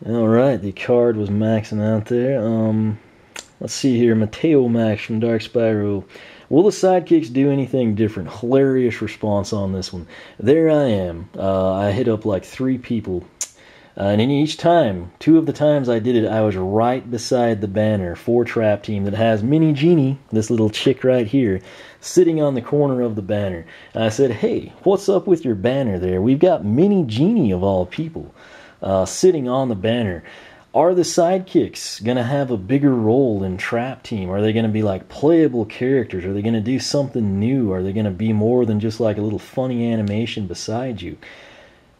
Alright, the card was maxing out there. Let's see here. Matteomax from Dark Spyro. Will the Sidekicks do anything different? Hilarious response on this one. There I am. I hit up like 3 people. And in each time, 2 of the times I did it, I was right beside the banner for Trap Team that has Mini Genie, this little chick right here, sitting on the corner of the banner. And I said, hey, what's up with your banner there? We've got Mini Genie, of all people, sitting on the banner. Are the Sidekicks going to have a bigger role in Trap Team? Are they going to be like playable characters? Are they going to do something new? Are they going to be more than just like a little funny animation beside you?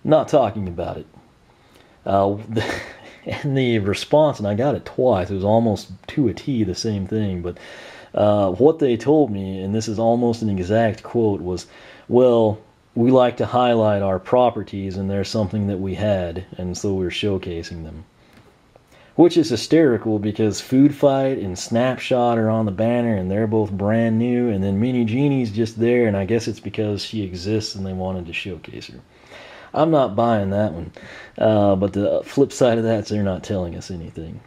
Not talking about it. And the response, and I got it twice, it was almost to a T the same thing, but what they told me, and this is almost an exact quote, was, well, we like to highlight our properties and there's something that we had, and so we're showcasing them. Which is hysterical because Food Fight and Snapshot are on the banner and they're both brand new, and then Mini Genie's just there, and I guess it's because she exists and they wanted to showcase her. I'm not buying that one. But the flip side of that is they're not telling us anything.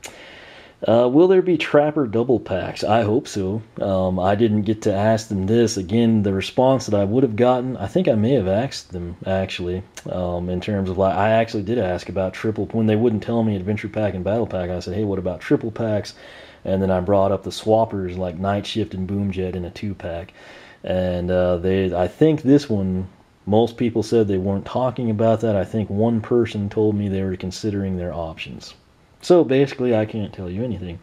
Will there be Trapper double packs? I hope so. I didn't get to ask them this. Again, the response that I would have gotten, I think I may have asked them, actually, in terms of, like, I actually did ask about triple, when they wouldn't tell me Adventure Pack and Battle Pack, I said, hey, what about triple packs? And then I brought up the swappers, like Night Shift and Boom Jet in a 2-pack. And I think this one, most people said they weren't talking about that. I think one person told me they were considering their options. So basically, I can't tell you anything.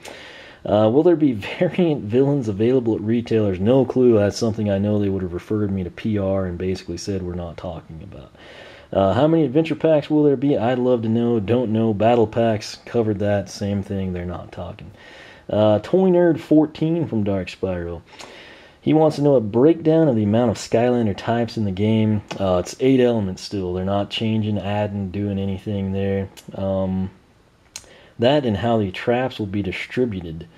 Will there be variant villains available at retailers? No clue. That's something I know they would have referred me to PR and basically said we're not talking about. How many adventure packs will there be? I'd love to know. Don't know. Battle packs, covered that. Same thing. They're not talking. Toy Nerd 14 from Dark Spyro. He wants to know a breakdown of the amount of Skylander types in the game. It's 8 elements still. They're not changing, adding, doing anything there. That and how the traps will be distributed.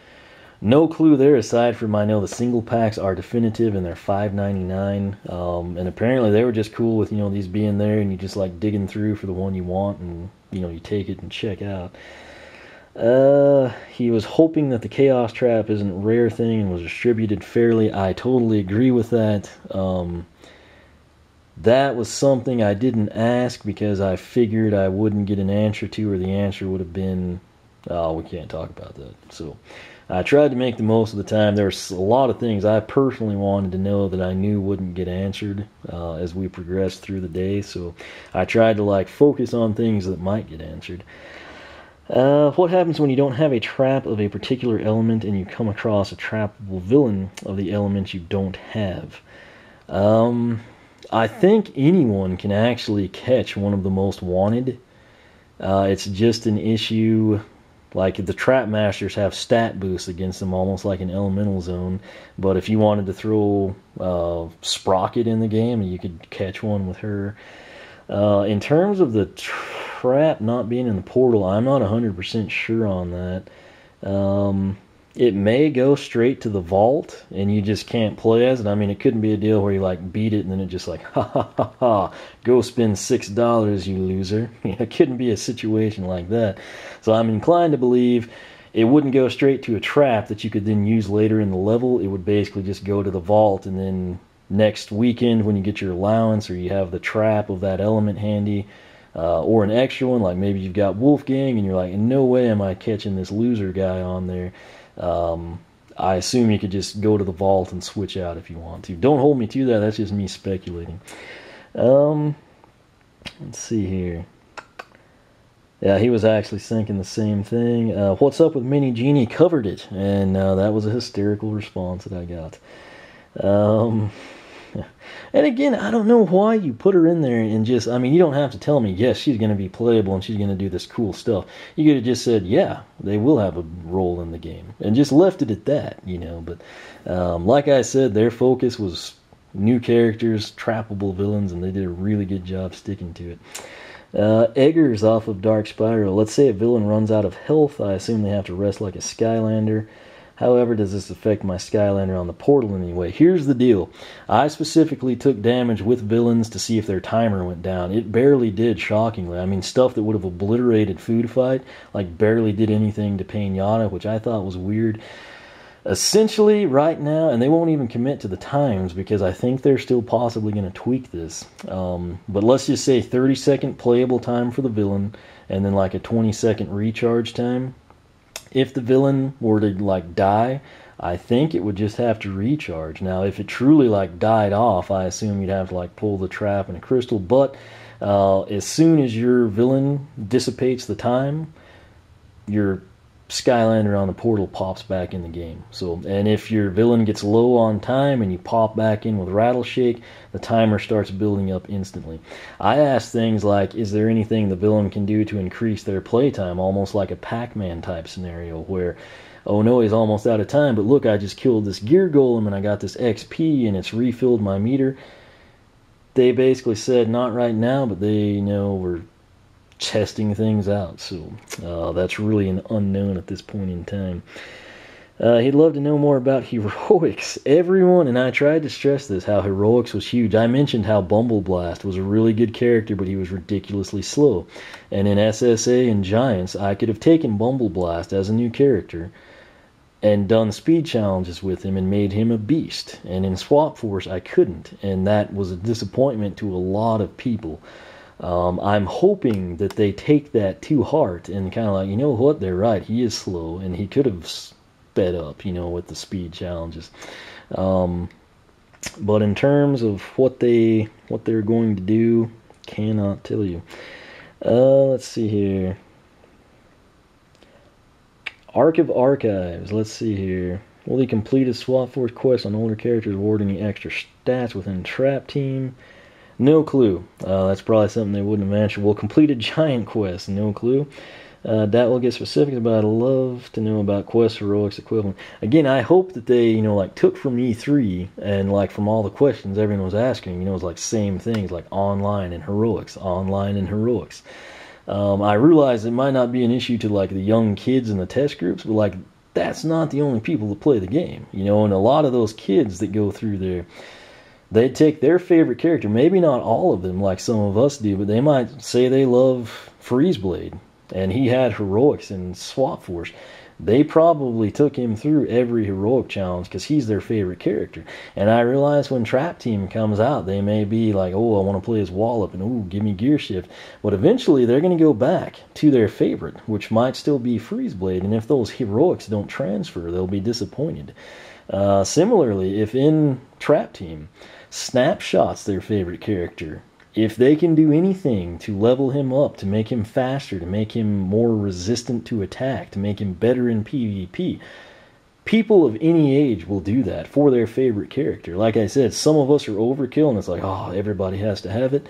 No clue there, aside from I know the single packs are definitive and they're $5.99. And apparently they were just cool with, these being there and you just like digging through for the one you want and, you take it and check out. He was hoping that the Chaos Trap isn't a rare thing and was distributed fairly. I totally agree with that. That was something I didn't ask because I figured I wouldn't get an answer to, or the answer would have been, oh, we can't talk about that. So I tried to make the most of the time. There's a lot of things I personally wanted to know that I knew wouldn't get answered as we progressed through the day. So I tried to focus on things that might get answered. What happens when you don't have a trap of a particular element and you come across a trappable villain of the element you don't have? I think anyone can actually catch one of the most wanted. It's just an issue, like the Trap Masters have stat boosts against them, almost like an elemental zone. But if you wanted to throw Sprocket in the game, you could catch one with her. In terms of the trap not being in the portal, I'm not 100% sure on that. It may go straight to the vault and you just can't play as it. I mean, it couldn't be a deal where you beat it and then it just ha ha ha ha, go spend $6, you loser. It couldn't be a situation like that. So I'm inclined to believe it wouldn't go straight to a trap that you could then use later in the level. It would basically just go to the vault, and then next weekend when you get your allowance or you have the trap of that element handy, or an extra one, like maybe you've got Wolfgang and you're like, in no way am I catching this loser guy on there. I assume you could just go to the vault and switch out if you want to. Don't hold me to that, that's just me speculating. Let's see here. Yeah, he was actually thinking the same thing. What's up with Mini Genie? Covered it, and that was a hysterical response that I got. And again, I don't know why you put her in there and just, I mean, you don't have to tell me, yes, she's going to be playable and she's going to do this cool stuff. You could have just said, yeah, they will have a role in the game, and just left it at that, But like I said, their focus was new characters, trappable villains, and they did a really good job sticking to it. Eggers off of Dark Spyro. Let's say a villain runs out of health. I assume they have to rest like a Skylander. However, does this affect my Skylander on the portal in any way? Here's the deal. I specifically took damage with villains to see if their timer went down. It barely did, shockingly. I mean, stuff that would have obliterated Food Fight, like, barely did anything to Pinata, which I thought was weird. Essentially, right now, and they won't even commit to the times because I think they're still possibly going to tweak this. But let's just say 30-second playable time for the villain, and then like a 20-second recharge time. If the villain were to like die, I think it would just have to recharge. Now, if it truly like died off, I assume you'd have to like pull the trap and a crystal. But as soon as your villain dissipates the time, your Skylander on the portal pops back in the game. So, and if your villain gets low on time and you pop back in with Rattleshake, the timer starts building up instantly. I asked things like, is there anything the villain can do to increase their playtime, almost like a Pac-Man type scenario where, oh no, he's almost out of time, but look, I just killed this gear golem and I got this XP and it's refilled my meter. They basically said, not right now, but they we're testing things out, so that's really an unknown at this point in time. He'd love to know more about heroics. Everyone, and I tried to stress this, how heroics was huge. I mentioned how Bumbleblast was a really good character, but he was ridiculously slow. And in SSA and Giants, I could have taken Bumbleblast as a new character and done speed challenges with him and made him a beast. And in Swap Force, I couldn't, and that was a disappointment to a lot of people. I'm hoping that they take that to heart and kind of like, you know what, they're right, he is slow, and he could have sped up, with the speed challenges. But in terms of what they're going to do, cannot tell you. Let's see here. Arc of Archives, let's see here. Will he complete his Swap Force quest on older characters, award any extra stats within Trap Team? No clue. That's probably something they wouldn't have mentioned. We'll complete a giant quest. No clue. That will get specifics, but I'd love to know about quest heroics equivalent. Again, I hope that they, like took from E3 and like from all the questions everyone was asking, it's like same things like online and heroics, online and heroics. I realize it might not be an issue to like the young kids in the test groups, but like that's not the only people that play the game, and a lot of those kids that go through there, they'd take their favorite character, maybe not all of them like some of us do, but they might say they love Freezeblade, and he had heroics in Swap Force. They probably took him through every heroic challenge because he's their favorite character. And I realize when Trap Team comes out, they may be like, oh, I want to play as Wallop, and oh, give me Gear Shift. But eventually they're going to go back to their favorite, which might still be Freezeblade, and if those heroics don't transfer, they'll be disappointed. Similarly, if in Trap Team, Snapshot's their favorite character, if they can do anything to level him up, to make him faster, to make him more resistant to attack, to make him better in PvP, people of any age will do that for their favorite character. Like I said, some of us are overkill, and it's like, oh, everybody has to have it.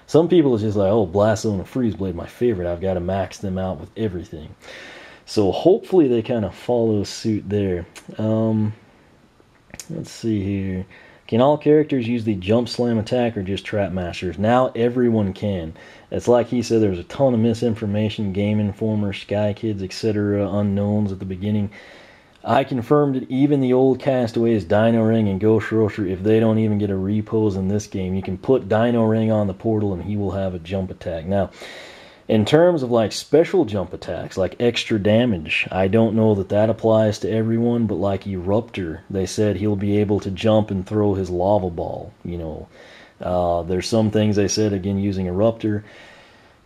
Some people it's just like, oh, Blast Zone and Freezeblade, my favorite. I've got to max them out with everything. So hopefully they kind of follow suit there. Let's see here. Can all characters use the Jump Slam attack or just Trap Masters? Now everyone can. It's like he said, there's a ton of misinformation, Game Informer, Sky Kids, etc., unknowns at the beginning. I confirmed it, even the old castaways, Dino Ring and Ghost Roaster, if they don't even get a repose in this game, you can put Dino Ring on the portal and he will have a jump attack. Now, in terms of like special jump attacks, like extra damage, I don't know that that applies to everyone, but like Eruptor, they said he'll be able to jump and throw his lava ball, There's some things they said, again, using Eruptor,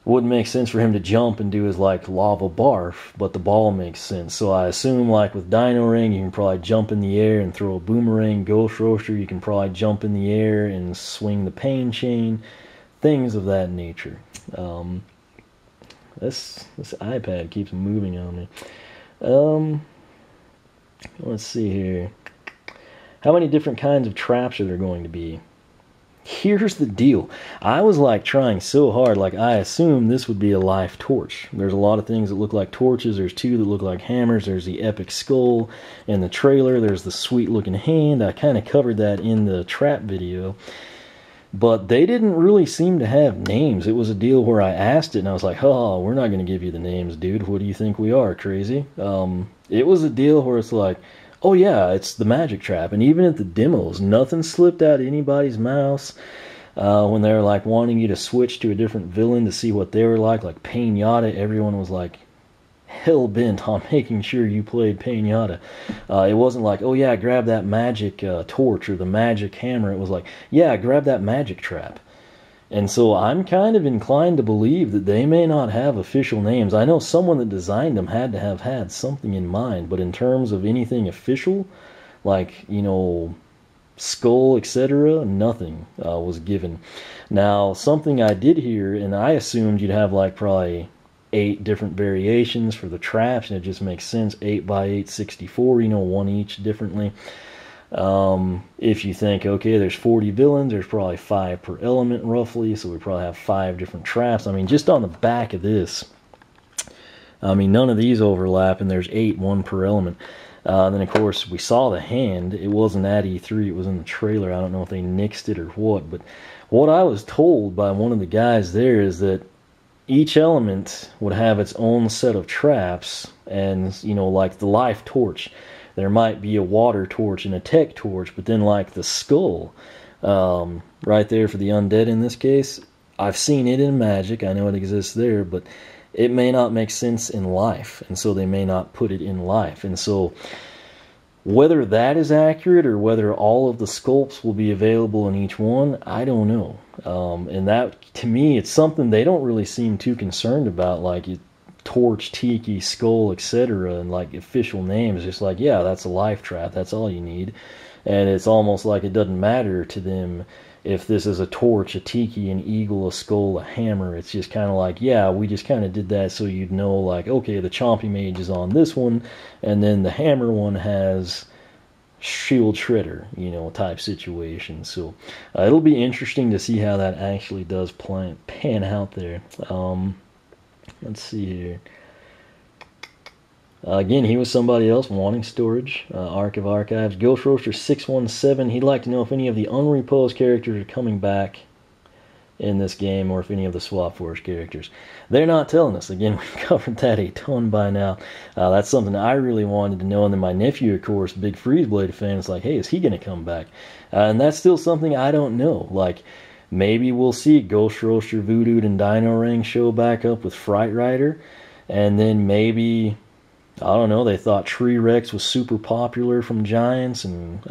wouldn't make sense for him to jump and do his like lava barf, but the ball makes sense. So I assume like with Dino Ring, you can probably jump in the air and throw a boomerang. Ghost Roaster, you can probably jump in the air and swing the pain chain, things of that nature. This iPad keeps moving on me. Let's see here. How many different kinds of traps are there going to be? Here's the deal. I was like trying so hard, like I assumed this would be a life torch. There's a lot of things that look like torches. There's two that look like hammers. There's the epic skull in the trailer. There's the sweet looking hand. I kind of covered that in the trap video. But they didn't really seem to have names. It was a deal where I asked it, and I was like, oh, we're not going to give you the names, dude. What do you think we are, crazy? It was a deal where it's like, Oh yeah, it's the magic trap. And even at the demos, nothing slipped out of anybody's mouth when they were like wanting you to switch to a different villain to see what they were like Pinata. Everyone was like hell-bent on making sure you played Pinata. It wasn't like, oh yeah, grab that magic torch or the magic hammer. It was like, yeah, grab that magic trap. And so I'm kind of inclined to believe that they may not have official names. I know someone that designed them had to have had something in mind, but in terms of anything official, like, you know, skull, etc., nothing was given. Now, something I did hear, and I assumed you'd have like probably 8 different variations for the traps, and it just makes sense, 8 by 8, 64, you know, one each differently. If you think, okay, there's 40 villains, there's probably 5 per element roughly, so we probably have 5 different traps. I mean, just on the back of this, I mean, none of these overlap, and there's 8, 1 per element. Then, of course, we saw the hand. It wasn't at E3, it was in the trailer. I don't know if they nixed it or what, but what I was told by one of the guys there is that each element would have its own set of traps, and, you know, like the life torch, there might be a water torch and a tech torch, but then like the skull, right there for the undead in this case, I've seen it in Magic, I know it exists there, but it may not make sense in life, and so they may not put it in life. And so whether that is accurate or whether all of the sculpts will be available in each one, I don't know. And that, to me, it's something they don't really seem too concerned about, like torch, tiki, skull, etc., and like official names. Just like, yeah, that's a life trap, that's all you need. And it's almost like it doesn't matter to them if this is a torch, a tiki, an eagle, a skull, a hammer. It's just kind of like, yeah, we just kind of did that so you'd know, like, okay, the chompy mage is on this one, and then the hammer one has shield shredder, you know, type situation. So it'll be interesting to see how that actually does pan out there. Let's see here. Again, he was somebody else wanting storage. Arc of Archives. Ghost Roaster 617. He'd like to know if any of the unreposed characters are coming back in this game, or if any of the Swap Force characters. They're not telling us. Again, we've covered that a ton by now. That's something I really wanted to know. And then my nephew, of course, big Freezeblade fan, is like, hey, is he going to come back? And that's still something I don't know. Like, maybe we'll see Ghost Roaster, Voodoo, and Dino Ring show back up with Fright Rider. And then maybe, I don't know, they thought Tree Rex was super popular from Giants, and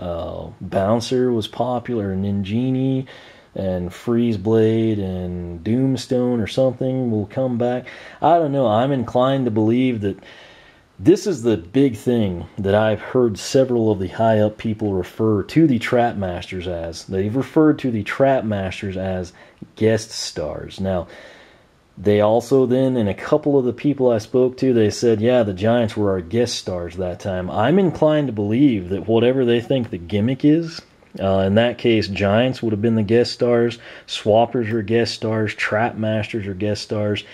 Bouncer was popular, and Ninjini, and Freezeblade, and Doomstone or something will come back. I don't know. I'm inclined to believe that this is the big thing that I've heard several of the high-up people refer to the Trap Masters as. They've referred to the Trap Masters as guest stars. Now, they also then, and a couple of the people I spoke to, they said, yeah, the Giants were our guest stars that time. I'm inclined to believe that whatever they think the gimmick is, in that case, Giants would have been the guest stars, Swappers are guest stars, Trap Masters are guest stars.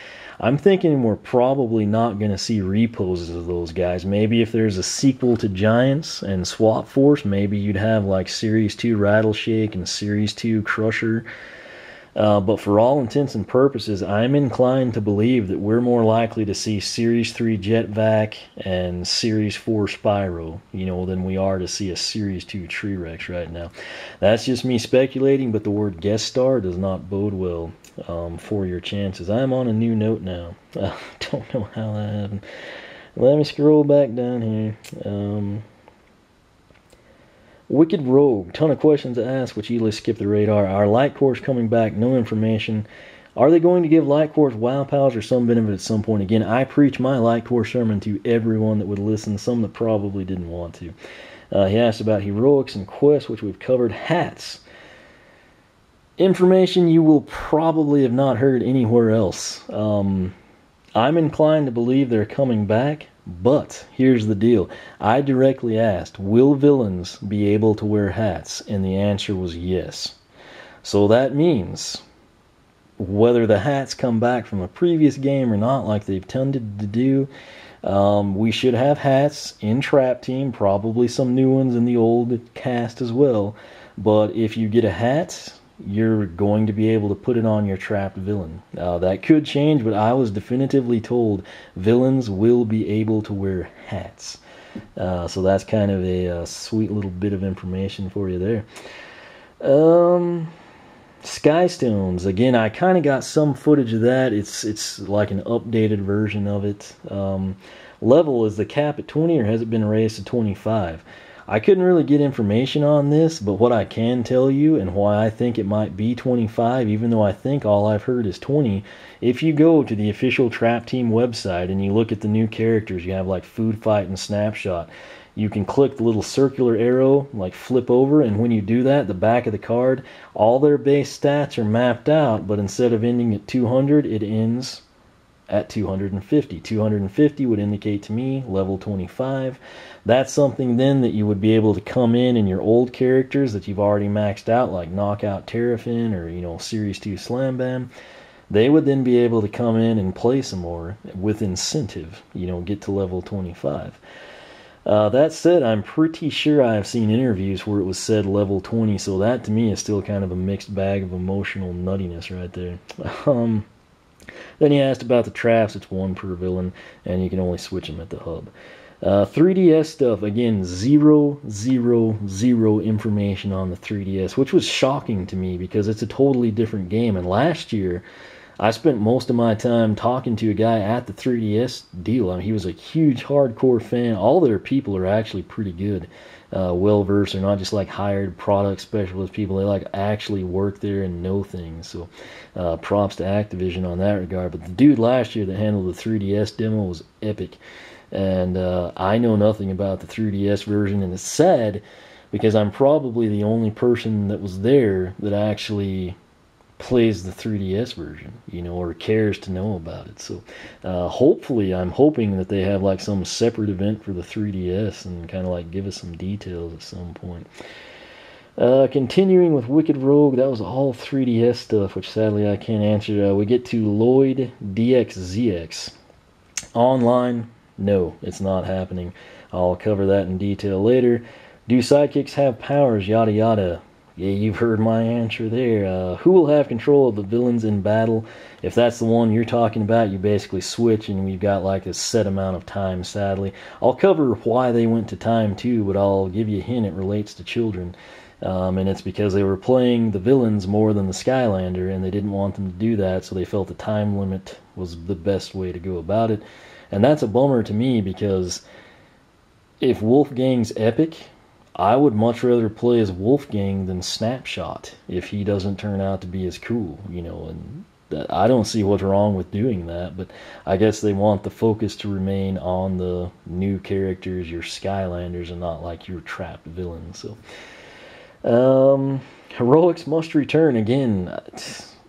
I'm thinking we're probably not going to see reposes of those guys. Maybe if there's a sequel to Giants and Swap Force, maybe you'd have like Series 2 Rattleshake and Series 2 Crusher. But for all intents and purposes, I'm inclined to believe that we're more likely to see Series 3 Jetvac and Series 4 Spyro, you know, than we are to see a Series 2 Tree Rex right now. That's just me speculating, but the word guest star does not bode well for your chances. I'm on a new note now. I don't know how that happened. Let me scroll back down here. Wicked Rogue, ton of questions to ask, which easily skip the radar. Are Light Cores coming back? No information. Are they going to give Light Cores WoW pals or some benefit at some point? Again, I preach my Light Core sermon to everyone that would listen, some that probably didn't want to. He asked about heroics and quests, which we've covered. Hats. Information you will probably have not heard anywhere else. I'm inclined to believe they're coming back. But here's the deal. I directly asked, will villains be able to wear hats? And the answer was yes. So that means whether the hats come back from a previous game or not, like they've tended to do, we should have hats in Trap Team, probably some new ones in the old cast as well. But if you get a hat, you're going to be able to put it on your trapped villain. That could change, but I was definitively told villains will be able to wear hats. So that's kind of a sweet little bit of information for you there. Skystones, again, I kind of got some footage of that. It's like an updated version of it. Level, is the cap at 20 or has it been raised to 25? I couldn't really get information on this, but what I can tell you and why I think it might be 25, even though I think all I've heard is 20, if you go to the official Trap Team website and you look at the new characters, you have like Food Fight and Snapshot. You can click the little circular arrow, like flip over, and when you do that, the back of the card, all their base stats are mapped out, but instead of ending at 200, it ends at 250. 250 would indicate to me level 25. That's something then that you would be able to come in your old characters that you've already maxed out, like Knockout Terrafin or, you know, Series 2 Slam Bam. They would then be able to come in and play some more with incentive, you know, get to level 25. That said, I'm pretty sure I have seen interviews where it was said level 20, so that to me is still kind of a mixed bag of emotional nuttiness right there. Then he asked about the traps. It's 1 per villain, and you can only switch them at the hub. 3DS stuff, again, zero information on the 3DS, which was shocking to me because it's a totally different game. And last year, I spent most of my time talking to a guy at the 3DS deal. I mean, he was a huge hardcore fan. All their people are actually pretty good, well-versed. They're not just like hired product specialist people. They like actually work there and know things. So props to Activision on that regard. But the dude last year that handled the 3DS demo was epic. And I know nothing about the 3DS version, and it's sad because I'm probably the only person that was there that actually plays the 3DS version, you know, or cares to know about it. So hopefully, I'm hoping that they have like some separate event for the 3DS and kind of like give us some details at some point. Continuing with Wicked Rogue, that was all 3DS stuff, which sadly I can't answer. We get to LloydDXZX. Online, no, it's not happening. I'll cover that in detail later. Do sidekicks have powers? Yada yada. Yeah, you've heard my answer there. Who will have control of the villains in battle? If that's the one you're talking about, you basically switch, and we've got like a set amount of time, sadly. I'll cover why they went to time too, but I'll give you a hint, it relates to children. And it's because they were playing the villains more than the Skylander, and they didn't want them to do that, so they felt the time limit was the best way to go about it. And that's a bummer to me, because if Wolfgang's epic, I would much rather play as Wolfgang than Snapshot if he doesn't turn out to be as cool, you know, and I don't see what's wrong with doing that, but I guess they want the focus to remain on the new characters, your Skylanders, and not like your trapped villains. So, Heroics must return again.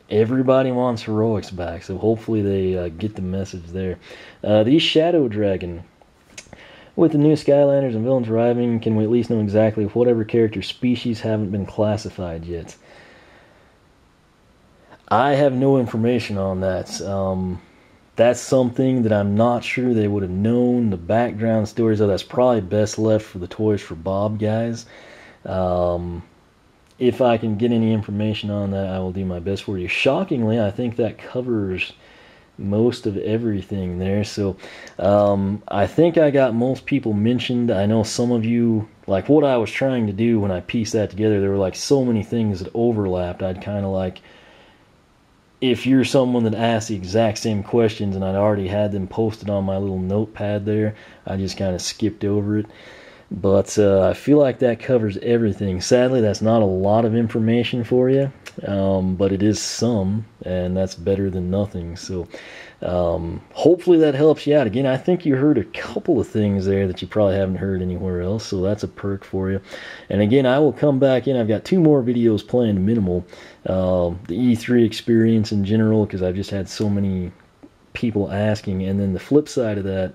Everybody wants Heroics back, so hopefully they get the message there. TheShadowDragon. With the new Skylanders and villains arriving, can we at least know exactly whatever character species haven't been classified yet? I have no information on that. That's something that I'm not sure they would have known. The background stories of that's probably best left for the Toys for Bob guys. If I can get any information on that, I will do my best for you. Shockingly, I think that covers most of everything there. So I think I got most people mentioned. I know some of you, like what I was trying to do when I pieced that together, there were like so many things that overlapped. I'd kind of like, if you're someone that asked the exact same questions and I'd already had them posted on my little notepad there, I just kind of skipped over it. But I feel like that covers everything. Sadly, that's not a lot of information for you, but it is some, and that's better than nothing. So hopefully that helps you out. Again, I think you heard a couple of things there that you probably haven't heard anywhere else, so that's a perk for you. And again, I will come back in. I've got 2 more videos planned minimal. The E3 experience in general, because I've just had so many people asking, and then the flip side of that,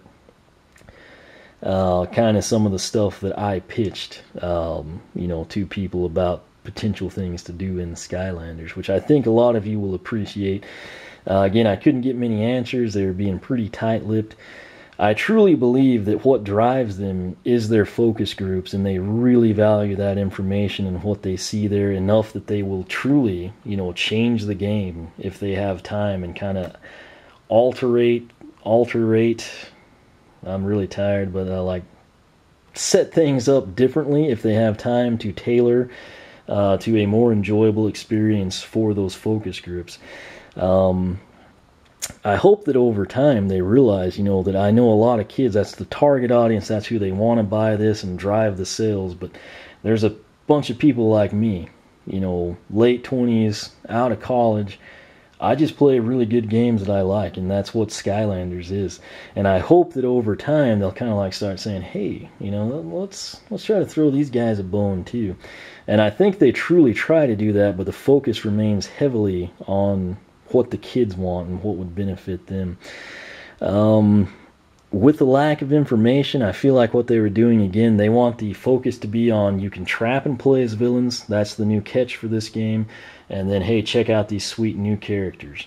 kind of some of the stuff that I pitched, you know, to people about potential things to do in the Skylanders, which I think a lot of you will appreciate. Again, I couldn't get many answers. They were being pretty tight-lipped. I truly believe that what drives them is their focus groups, and they really value that information and what they see there enough that they will truly, you know, change the game if they have time and kind of alterate. I'm really tired, but like set things up differently if they have time to tailor to a more enjoyable experience for those focus groups. I hope that over time they realize, you know, that I know a lot of kids, that's the target audience, that's who they want to buy this and drive the sales, but there's a bunch of people like me, you know, late 20s, out of college. I just play really good games that I like, and that's what Skylanders is. And I hope that over time they'll kind of like start saying, hey, you know, let's try to throw these guys a bone too. And I think they truly try to do that, but the focus remains heavily on what the kids want and what would benefit them. With the lack of information, I feel like what they were doing, again, they want the focus to be on, you can trap and play as villains. That's the new catch for this game. And then, hey, check out these sweet new characters.